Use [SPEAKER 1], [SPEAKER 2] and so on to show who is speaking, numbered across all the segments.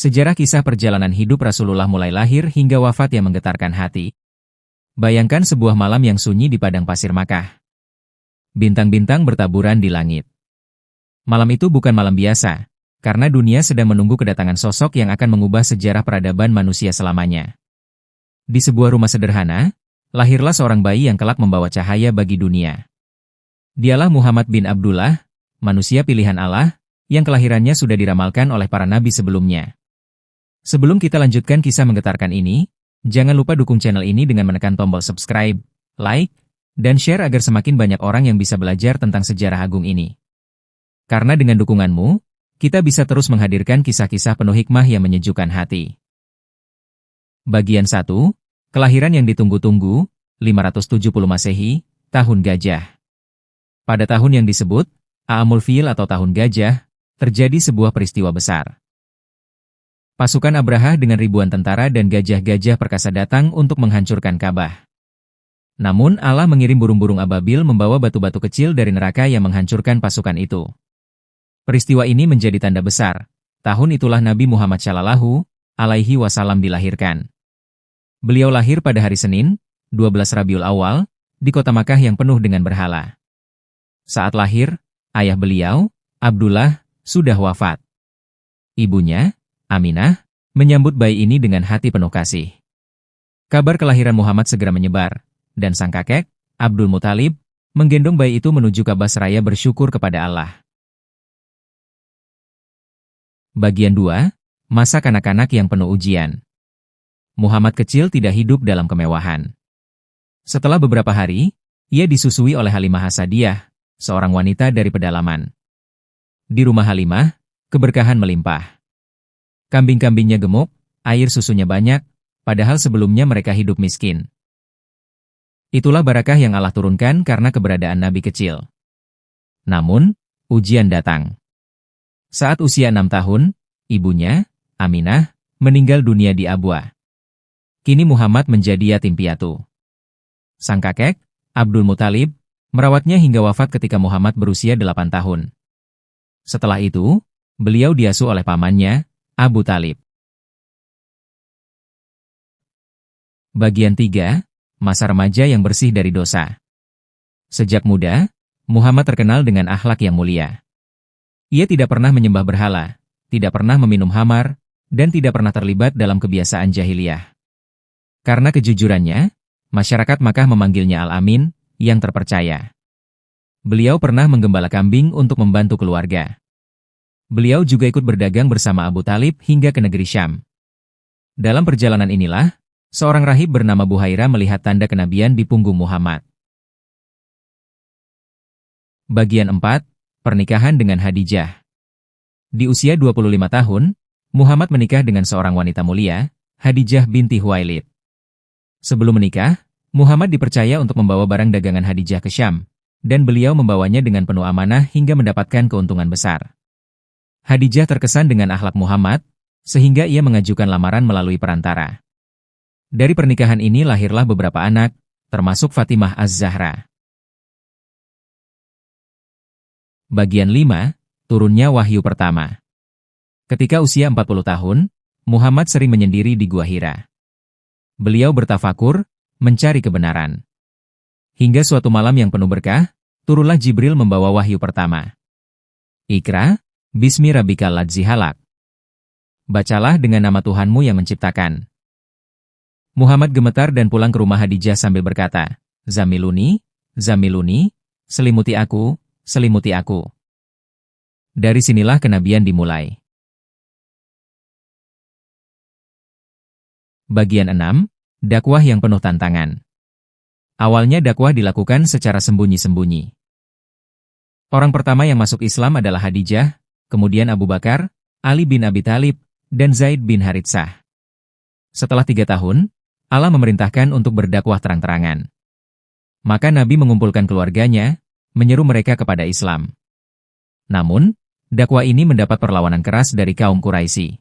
[SPEAKER 1] Sejarah kisah perjalanan hidup Rasulullah mulai lahir hingga wafat yang menggetarkan hati. Bayangkan sebuah malam yang sunyi di padang pasir Makkah. Bintang-bintang bertaburan di langit. Malam itu bukan malam biasa, karena dunia sedang menunggu kedatangan sosok yang akan mengubah sejarah peradaban manusia selamanya. Di sebuah rumah sederhana, lahirlah seorang bayi yang kelak membawa cahaya bagi dunia. Dialah Muhammad bin Abdullah, manusia pilihan Allah, yang kelahirannya sudah diramalkan oleh para nabi sebelumnya. Sebelum kita lanjutkan kisah menggetarkan ini, jangan lupa dukung channel ini dengan menekan tombol subscribe, like, dan share agar semakin banyak orang yang bisa belajar tentang sejarah agung ini. Karena dengan dukunganmu, kita bisa terus menghadirkan kisah-kisah penuh hikmah yang menyejukkan hati. Bagian 1, kelahiran yang ditunggu-tunggu, 570 Masehi, Tahun Gajah. Pada tahun yang disebut Aamul Fiil atau Tahun Gajah, terjadi sebuah peristiwa besar. Pasukan Abraha dengan ribuan tentara dan gajah-gajah perkasa datang untuk menghancurkan Ka'bah. Namun Allah mengirim burung-burung ababil membawa batu-batu kecil dari neraka yang menghancurkan pasukan itu. Peristiwa ini menjadi tanda besar. Tahun itulah Nabi Muhammad SAW dilahirkan. Beliau lahir pada hari Senin, 12 Rabiul Awal, di kota Makkah yang penuh dengan berhala. Saat lahir, ayah beliau, Abdullah, sudah wafat. Ibunya, Aminah, menyambut bayi ini dengan hati penuh kasih. Kabar kelahiran Muhammad segera menyebar, dan sang kakek, Abdul Muthalib, menggendong bayi itu menuju Ka'bah seraya bersyukur kepada Allah. Bagian 2, masa kanak-kanak yang penuh ujian. Muhammad kecil tidak hidup dalam kemewahan. Setelah beberapa hari, ia disusui oleh Halimah Hasadiyah, seorang wanita dari pedalaman. Di rumah Halimah, keberkahan melimpah. Kambing-kambingnya gemuk, air susunya banyak, padahal sebelumnya mereka hidup miskin. Itulah barakah yang Allah turunkan karena keberadaan Nabi kecil. Namun, ujian datang. Saat usia 6 tahun, ibunya, Aminah, meninggal dunia di Abwa. Kini Muhammad menjadi yatim piatu. Sang kakek, Abdul Muthalib, merawatnya hingga wafat ketika Muhammad berusia 8 tahun. Setelah itu, beliau diasuh oleh pamannya, Abu Talib. Bagian 3, masa remaja yang bersih dari dosa. Sejak muda, Muhammad terkenal dengan akhlak yang mulia. Ia tidak pernah menyembah berhala, tidak pernah meminum khamar, dan tidak pernah terlibat dalam kebiasaan jahiliyah. Karena kejujurannya, masyarakat Makkah memanggilnya Al-Amin, yang terpercaya. Beliau pernah menggembala kambing untuk membantu keluarga. Beliau juga ikut berdagang bersama Abu Talib hingga ke negeri Syam. Dalam perjalanan inilah, seorang rahib bernama Buhaira melihat tanda kenabian di punggung Muhammad. Bagian 4, pernikahan dengan Khadijah. Di usia 25 tahun, Muhammad menikah dengan seorang wanita mulia, Khadijah binti Khuwailid. Sebelum menikah, Muhammad dipercaya untuk membawa barang dagangan Khadijah ke Syam, dan beliau membawanya dengan penuh amanah hingga mendapatkan keuntungan besar. Khadijah terkesan dengan akhlak Muhammad, sehingga ia mengajukan lamaran melalui perantara. Dari pernikahan ini lahirlah beberapa anak, termasuk Fatimah Az-Zahra. Bagian 5, turunnya wahyu pertama. Ketika usia 40 tahun, Muhammad sering menyendiri di Gua Hira. Beliau bertafakur, mencari kebenaran. Hingga suatu malam yang penuh berkah, turunlah Jibril membawa wahyu pertama. Iqra, bismi rabbikal ladzi khalaq. Bacalah dengan nama Tuhanmu yang menciptakan. Muhammad gemetar dan pulang ke rumah Khadijah sambil berkata, Zamiluni, Zamiluni, selimuti aku, selimuti aku. Dari sinilah kenabian dimulai. Bagian 6, dakwah yang penuh tantangan. Awalnya dakwah dilakukan secara sembunyi-sembunyi. Orang pertama yang masuk Islam adalah Khadijah, kemudian Abu Bakar, Ali bin Abi Thalib, dan Zaid bin Haritsah. Setelah 3 tahun, Allah memerintahkan untuk berdakwah terang-terangan. Maka Nabi mengumpulkan keluarganya, menyeru mereka kepada Islam. Namun, dakwah ini mendapat perlawanan keras dari kaum Quraisy.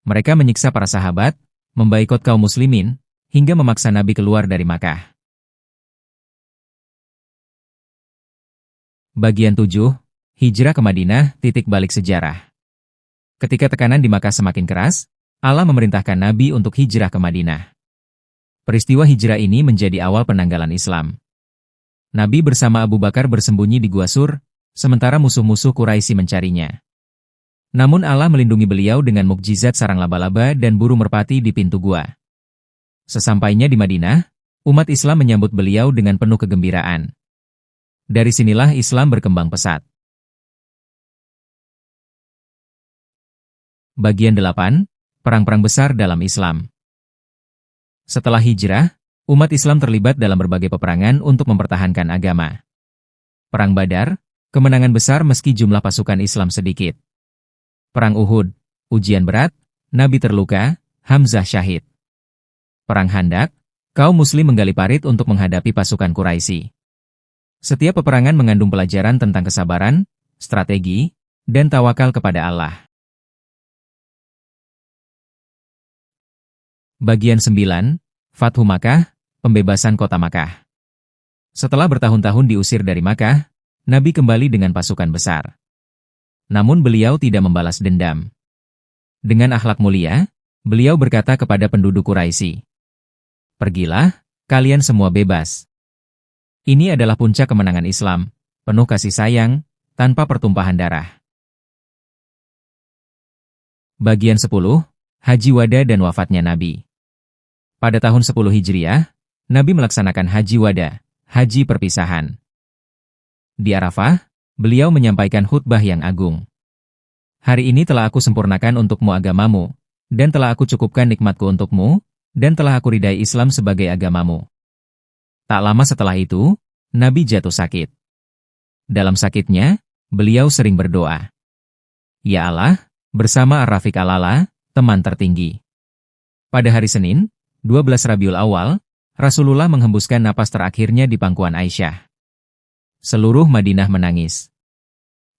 [SPEAKER 1] Mereka menyiksa para sahabat, membaikot kaum muslimin, hingga memaksa Nabi keluar dari Makkah. Bagian 7, Hijrah ke Madinah, titik balik sejarah. Ketika tekanan di Makkah semakin keras, Allah memerintahkan Nabi untuk hijrah ke Madinah. Peristiwa hijrah ini menjadi awal penanggalan Islam. Nabi bersama Abu Bakar bersembunyi di Gua Sur, sementara musuh-musuh Quraisy mencarinya. Namun Allah melindungi beliau dengan mukjizat sarang laba-laba dan burung merpati di pintu gua. Sesampainya di Madinah, umat Islam menyambut beliau dengan penuh kegembiraan. Dari sinilah Islam berkembang pesat. Bagian 8. Perang-perang besar dalam Islam. Setelah hijrah, umat Islam terlibat dalam berbagai peperangan untuk mempertahankan agama. Perang Badar, kemenangan besar meski jumlah pasukan Islam sedikit. Perang Uhud, ujian berat, Nabi terluka, Hamzah syahid. Perang Handak, kaum muslim menggali parit untuk menghadapi pasukan Quraisy. Setiap peperangan mengandung pelajaran tentang kesabaran, strategi, dan tawakal kepada Allah. Bagian 9. Fathu Makkah, pembebasan kota Makkah. Setelah bertahun-tahun diusir dari Makkah, Nabi kembali dengan pasukan besar. Namun beliau tidak membalas dendam. Dengan akhlak mulia, beliau berkata kepada penduduk Quraisy, "Pergilah, kalian semua bebas." Ini adalah puncak kemenangan Islam, penuh kasih sayang, tanpa pertumpahan darah. Bagian 10. Haji Wada dan wafatnya Nabi. Pada tahun 10 Hijriah, Nabi melaksanakan Haji Wada, haji perpisahan. Di Arafah, beliau menyampaikan khutbah yang agung. "Hari ini telah aku sempurnakan untukmu agamamu, dan telah aku cukupkan nikmatku untukmu, dan telah aku ridai Islam sebagai agamamu." Tak lama setelah itu, Nabi jatuh sakit. Dalam sakitnya, beliau sering berdoa, "Ya Allah, bersama Ar-Rafiq Al-A'la, teman tertinggi." Pada hari Senin, 12 Rabiul Awal, Rasulullah menghembuskan napas terakhirnya di pangkuan Aisyah. Seluruh Madinah menangis.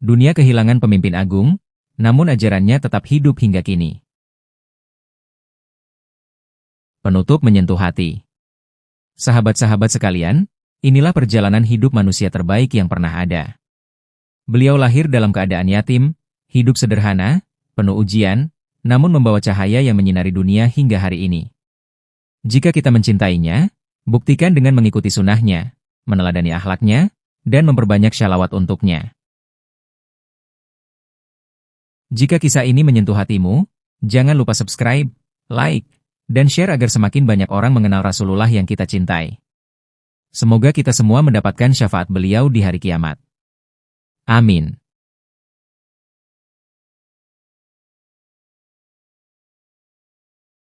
[SPEAKER 1] Dunia kehilangan pemimpin agung, namun ajarannya tetap hidup hingga kini. Penutup menyentuh hati. Sahabat-sahabat sekalian, inilah perjalanan hidup manusia terbaik yang pernah ada. Beliau lahir dalam keadaan yatim, hidup sederhana, penuh ujian, namun membawa cahaya yang menyinari dunia hingga hari ini. Jika kita mencintainya, buktikan dengan mengikuti sunahnya, meneladani akhlaknya, dan memperbanyak shalawat untuknya. Jika kisah ini menyentuh hatimu, jangan lupa subscribe, like, dan share agar semakin banyak orang mengenal Rasulullah yang kita cintai. Semoga kita semua mendapatkan syafaat beliau di hari kiamat. Amin.